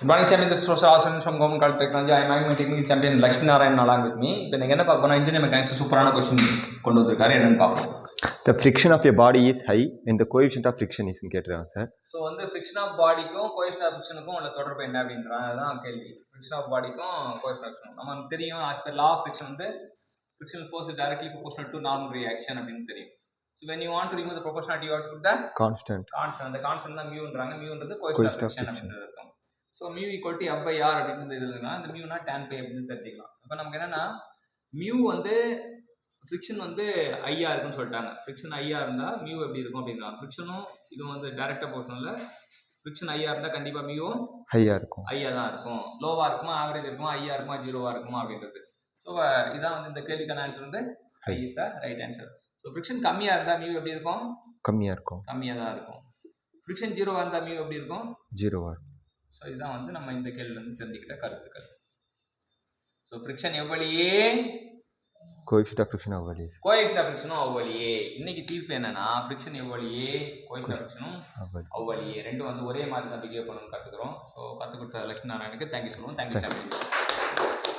Good morning, champion. This is Professor Austin from Government College Technology. I am my technical champion Lakshmi Narayan along with me. இப்போ நீங்கள் என்ன பார்க்க போனால் engineer mechanics சூப்பரான question கொண்டு வந்திருக்காரு. என்னன்னு பார்ப்போம். The friction of a body is high and the coefficient of friction is கேட்டுருக்காங்க சார். ஸோ வந்து ஃப்ரிக்ஷன் ஆஃப் பாடிக்கும் கோஎஃபிஷியன்ட் ஆஃப் ஃப்ரிக்ஷனுக்கும் உள்ள தொடர்பு என்ன அப்படின்றது தான் கேள்வி. ஃப்ரிக்ஷன் ஆஃப் பாடிக்கும் கோஎஃபிஷியன்ட் ஆஃப் ஃப்ரிக்ஷன் நமக்கு தெரியும். As per law of friction வந்து frictional force is directly proportional to normal reaction அப்படின்னு தெரியும். So when you want to remove the proportionality, you have to put the constant. அந்த constant தான் மியூன்றாங்க. மியூன்றது coefficient of friction அப்படின்றது இருக்கும். So mu equal to F by R அப்படின்றது இதுனா அந்த மியூனா டேன் பை அப்படின்னு தெரிஞ்சுக்கலாம். இப்போ நமக்கு என்னன்னா மியூ வந்து ஃப்ரிக்ஷன் வந்து ஐயா இருக்குன்னு சொல்லிட்டாங்க. ஃப்ரிக்ஷன் ஐயா இருந்தால் மியூ எப்படி இருக்கும் அப்படின்றாங்க. ஃப்ரிக்ஷனும் இதுவும் வந்து டைரக்டாக போர்ஷனில் ஃப்ரிக்ஷன் ஐயா இருந்தால் கண்டிப்பாக மியூவும் ஹையா இருக்கும், ஐயா தான் இருக்கும். லோவாக இருக்குமா, ஆவரேஜ் இருக்குமா, ஐயா இருக்குமா, ஜீரோவாக இருக்குமா அப்படின்றது. ஸோ இதான் வந்து இந்த கேள்விக்கான ஆன்சர் வந்து I is the right answer. So friction கம்மியாக இருந்தால் மியூ எப்படி இருக்கும்? கம்மியாக தான் இருக்கும். ஃப்ரிக்ஷன் ஜீரோவாக இருந்தால் மியூ எப்படி இருக்கும்? ஜீரோவாக இருக்கும். ஸோ இதுதான் வந்து நம்ம இந்த கேள்வியிலேருந்து தெரிஞ்சுக்கிட்ட கருத்துக்கள். ஸோ ஃப்ரிக்ஷன் எவ்வளியே, கோஎஃபிஷியன்ட் ஆஃப் ஃப்ரிக்ஷன் அவ்வளியே. இன்னைக்கு தீர்ப்பு என்னன்னா ஃப்ரிக்ஷன் எவ்வளியே, கோஎஃபிஷியன்ட் ஆஃப் ஃப்ரிக்ஷனும் அவ்வளியே. ரெண்டும் வந்து ஒரே மாதிரி தான் பிஹேவ் பண்ணணும்னு கற்றுக்குறோம். ஸோ கற்றுக் கொடுத்த லட்சுமி நாராயணுக்கு தேங்க்யூ சொல்லுவோம். தேங்க்யூ.